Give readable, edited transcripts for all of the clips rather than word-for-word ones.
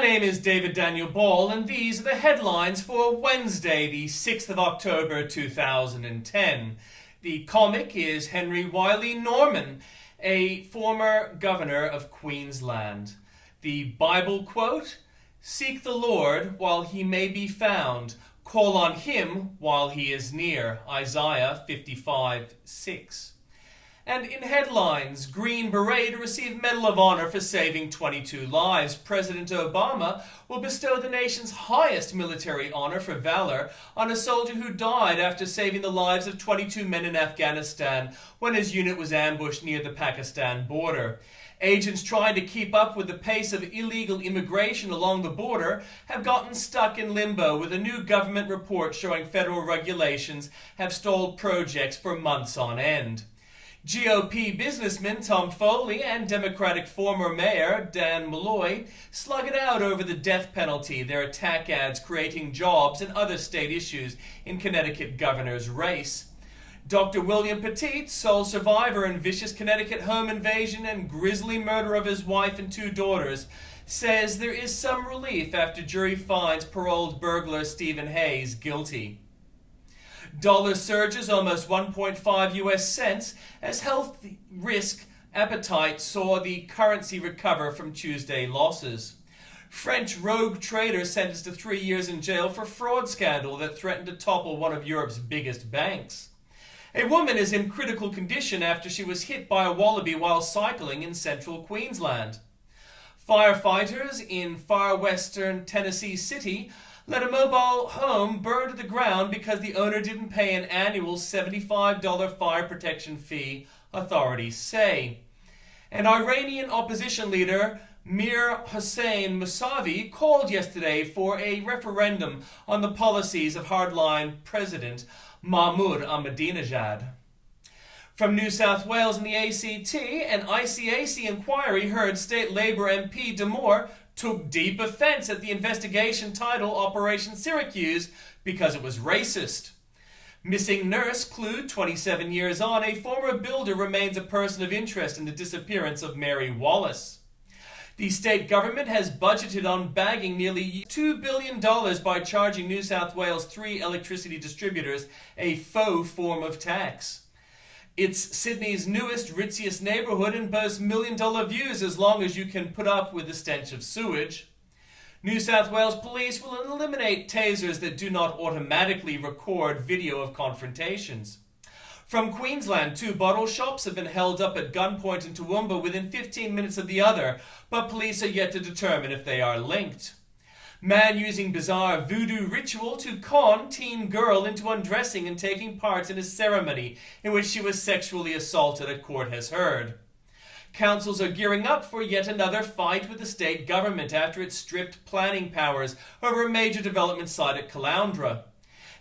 name is David Daniel Ball, and these are the headlines for Wednesday, the 6th of October 2010. The comic is Henry Wiley Norman, a former governor of Queensland. The Bible quote, "Seek the Lord while he may be found. Call on him while he is near." Isaiah 55:6. And in headlines, Green Beret to receive Medal of Honor for saving 22 lives. President Obama will bestow the nation's highest military honor for valor on a soldier who died after saving the lives of 22 men in Afghanistan when his unit was ambushed near the Pakistan border. Agents trying to keep up with the pace of illegal immigration along the border have gotten stuck in limbo, with a new government report showing federal regulations have stalled projects for months on end. GOP businessman Tom Foley and Democratic former mayor Dan Malloy slug it out over the death penalty, their attack ads creating jobs and other state issues in Connecticut governor's race. Dr. William Petit, sole survivor in vicious Connecticut home invasion and grisly murder of his wife and 2 daughters, says there is some relief after jury finds paroled burglar Stephen Hayes guilty. Dollar surges almost 1.5 US cents as health risk appetite saw the currency recover from Tuesday losses. French rogue trader sentenced to 3 years in jail for fraud scandal that threatened to topple one of Europe's biggest banks. A woman is in critical condition after she was hit by a wallaby while cycling in central Queensland. Firefighters in far western Tennessee City let a mobile home burn to the ground because the owner didn't pay an annual $75 fire protection fee, authorities say. An Iranian opposition leader, Mir Hossein Mousavi, called yesterday for a referendum on the policies of hardline President Mahmoud Ahmadinejad. From New South Wales and the ACT, an ICAC inquiry heard State Labour MP Damore took deep offense at the investigation titled Operation Syracuse because it was racist. Missing nurse clued 27 years on, a former builder remains a person of interest in the disappearance of Mary Wallace. The state government has budgeted on bagging nearly $2 billion by charging New South Wales 3 electricity distributors a faux form of tax. It's Sydney's newest, ritziest neighbourhood and boasts million-dollar views as long as you can put up with the stench of sewage. New South Wales police will eliminate tasers that do not automatically record video of confrontations. From Queensland, 2 bottle shops have been held up at gunpoint in Toowoomba within 15 minutes of the other, but police are yet to determine if they are linked. Man using bizarre voodoo ritual to con teen girl into undressing and taking part in a ceremony in which she was sexually assaulted, a court has heard. Councils are gearing up for yet another fight with the state government after it stripped planning powers over a major development site at Caloundra.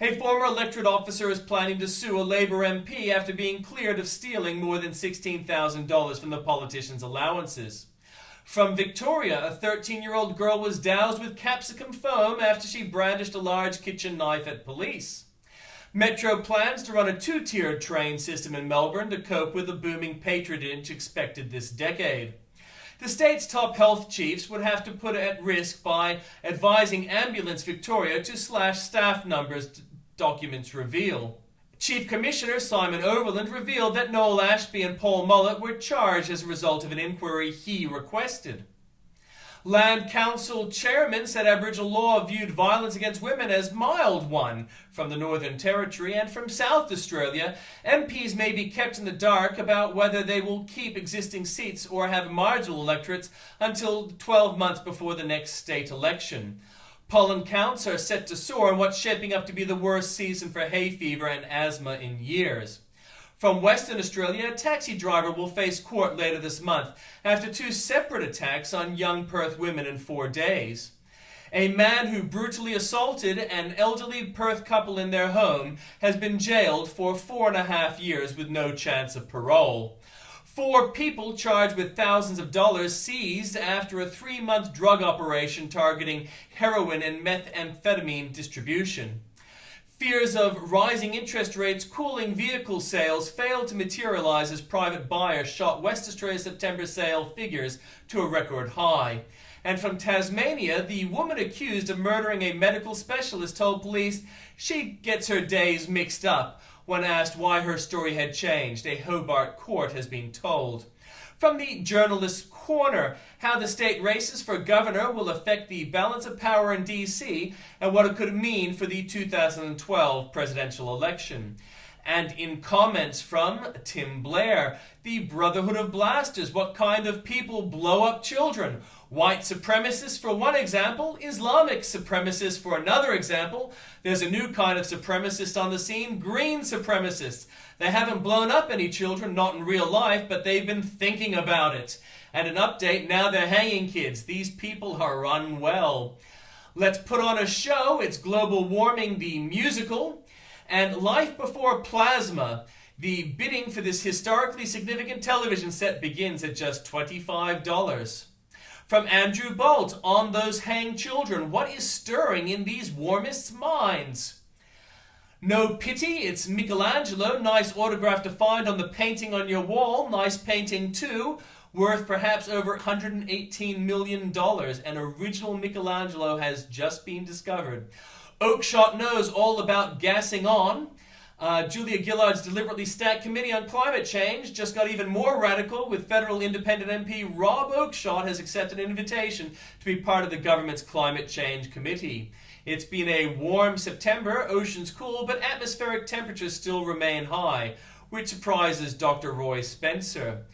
A former electorate officer is planning to sue a Labour MP after being cleared of stealing more than $16,000 from the politician's allowances. From Victoria, a 13-year-old girl was doused with capsicum foam after she brandished a large kitchen knife at police. Metro plans to run a 2-tiered train system in Melbourne to cope with the booming patronage expected this decade. The state's top health chiefs would have to put at risk by advising Ambulance Victoria to slash staff numbers, documents reveal. Chief Commissioner Simon Overland revealed that Noel Ashby and Paul Mullett were charged as a result of an inquiry he requested. Land Council Chairman said Aboriginal law viewed violence against women as mild one. From the Northern Territory and from South Australia, MPs may be kept in the dark about whether they will keep existing seats or have marginal electorates until 12 months before the next state election. Pollen counts are set to soar in what's shaping up to be the worst season for hay fever and asthma in years. From Western Australia, a taxi driver will face court later this month after 2 separate attacks on young Perth women in 4 days. A man who brutally assaulted an elderly Perth couple in their home has been jailed for 4.5 years with no chance of parole. 4 people charged with thousands of dollars seized after a 3-month drug operation targeting heroin and methamphetamine distribution. Fears of rising interest rates cooling vehicle sales failed to materialize as private buyers shot West Australia's September sale figures to a record high. And from Tasmania, the woman accused of murdering a medical specialist told police she gets her days mixed up when asked why her story had changed. A Hobart court has been told. From the Journalist's Corner, how the state races for governor will affect the balance of power in D.C. and what it could mean for the 2012 presidential election. And in comments from Tim Blair, the Brotherhood of Blasters, what kind of people blow up children? White supremacists for one example, Islamic supremacists for another example. There's a new kind of supremacist on the scene, green supremacists. They haven't blown up any children, not in real life, but they've been thinking about it. And an update, now they're hanging kids. These people are unwell. Let's put on a show. It's Global Warming, the musical. And Life Before Plasma. The bidding for this historically significant television set begins at just $25. From Andrew Bolt, on those hanged children, what is stirring in these warmists' minds? No pity, it's Michelangelo. Nice autograph to find on the painting on your wall. Nice painting too. Worth perhaps over $118 million. An original Michelangelo has just been discovered. Oakshott knows all about gassing on. Julia Gillard's deliberately stacked Committee on Climate Change just got even more radical with federal independent MP Rob Oakshott has accepted an invitation to be part of the government's Climate Change Committee. It's been a warm September, oceans cool, but atmospheric temperatures still remain high, which surprises Dr. Roy Spencer.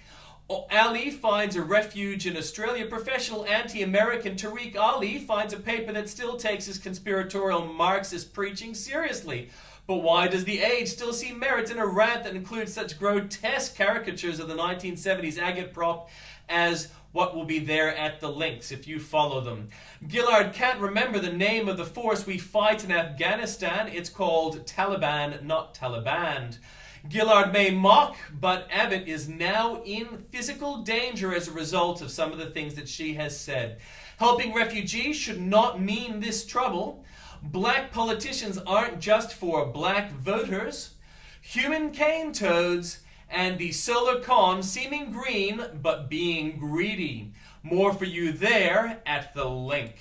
Ali finds a refuge in Australia. Professional anti-American Tariq Ali finds a paper that still takes his conspiratorial Marxist preaching seriously. But why does the Age still see merit in a rant that includes such grotesque caricatures of the 1970s agitprop as what will be there at the links if you follow them? Gillard can't remember the name of the force we fight in Afghanistan. It's called Taliban, not Taliban. Gillard may mock, but Abbott is now in physical danger as a result of some of the things that she has said. Helping refugees should not mean this trouble. Black politicians aren't just for black voters. Human cane toads and the solar con seeming green but being greedy. More for you there at the link.